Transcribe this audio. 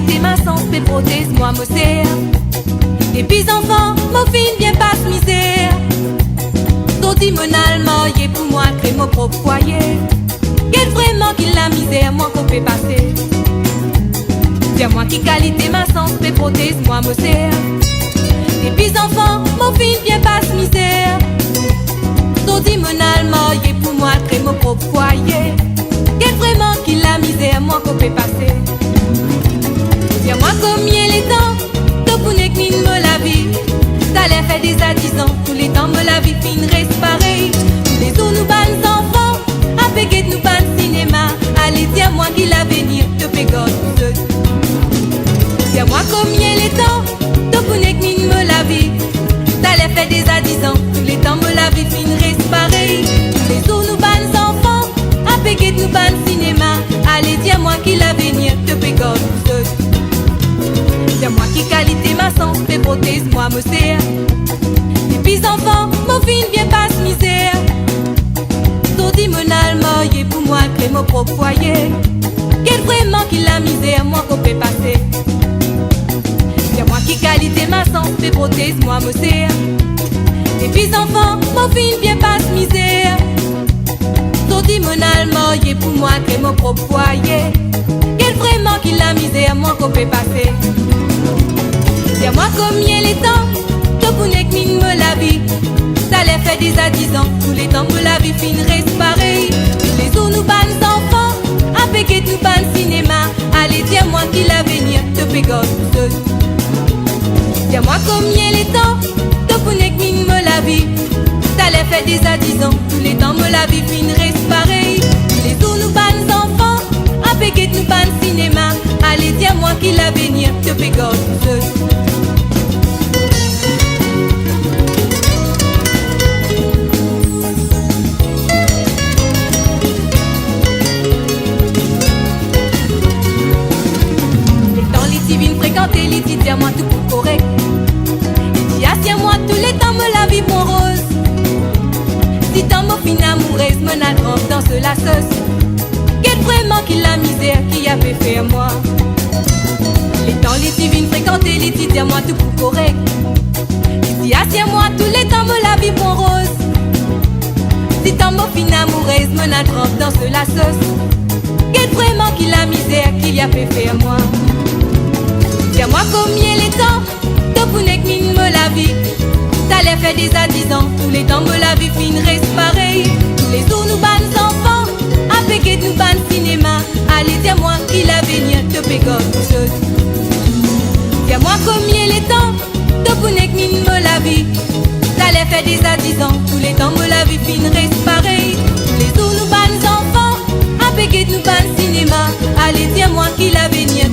qualité ma sens fait prothèse moi me sert. Depuis enfant mon fin bien passe misère. Toti mon allemand y est pour moi créer mon propre foyer. Quel vraiment qu'il la misère moi qu'on peut passer. Tiens moi qui qualité ma sens fait prothèse moi me sert. Depuis enfant mon fin bien passe misère. Toti mon allemand y est pour moi créer mon propre foyer. Quel vraiment qu'il la misère moi qu'on peut passer. Tiens moi combien les temps de pour ne me la vie. Ça l'air fait des à 10 ans. Tous les temps me la vie fin reste pareil. Tous les jours nous bannes enfants. À péguer nous bannes cinéma. Allez tiens moi qui l'avenir te pégote. Tiens moi combien les temps de pour ne me la vie. Ça l'air fait des à 10 ans. Tous les temps me la vie fin reste pareil. Tous les jours nous bannes enfants. À péguer nous bannes cinéma. Allez tiens moi qui l'avenir te pégote. C'est moi qui qualité ma sens fait prothèse moi me sert. Depuis enfant mon fin vient passe misère. Toti mon allemand y est pour moi créer mon propre foyer. Quel vraiment qu'il la misère moi qu'on peut passer. C'est moi qui qualité ma sens fait prothèse moi me sert. Depuis enfant mon fin vient passe misère. Toti mon allemand y est pour moi créer mon propre foyer. Quel vraiment qu'il la misère moi qu'on peut passer. Tiens moi combien les temps que pour ne me la vie. Ça l'air fait des à 10 ans. Tous les temps me la vie fin reste pareil. Tous les jours nous bannes enfants. À péguer nous bannes cinéma. Allez tiens moi qui l'avenir te pégote. Tiens moi combien les temps que pour ne me la vie. Ça l'air fait des à 10 ans. Tous les temps me la vie fin reste pareil. Tous les jours nous bannes enfants. À péguer nous bannes cinéma. Allez tiens moi qui l'avenir te pégote. Fréquenter les titres, moi tout pour correct. Il dit assieds-moi tous les temps me la vie mon rose. Si tant mon fin amoureuse me n'attrape dans ce la sauce. Quel vraiment qu'il la misère qui a fait faire moi. Les temps les divines fréquenter les titres, moi tout pour correct. Il dit assieds-moi tous les temps me la vie mon rose. Si tant mon fin amoureuse me n'attrape dans ce la sauce. Quel vraiment qu'il la misère qui a fait faire moi. Tiens moi combien les temps de pour ne me la vie. Ça l'air fait des à 10 ans. Tous les temps me la vie fin reste pareil. Tous les jours nous bannes enfants. À péguer nous bannes cinéma. Allez tiens moi qui l'avenir te pégote. Tiens moi combien les temps de pour ne me la vie. Ça l'air fait des à 10 ans. Tous les temps me la vie fin reste pareil. Tous les jours nous bannes enfants. À péguer nous bannes cinéma. Allez tiens moi qui l'avenir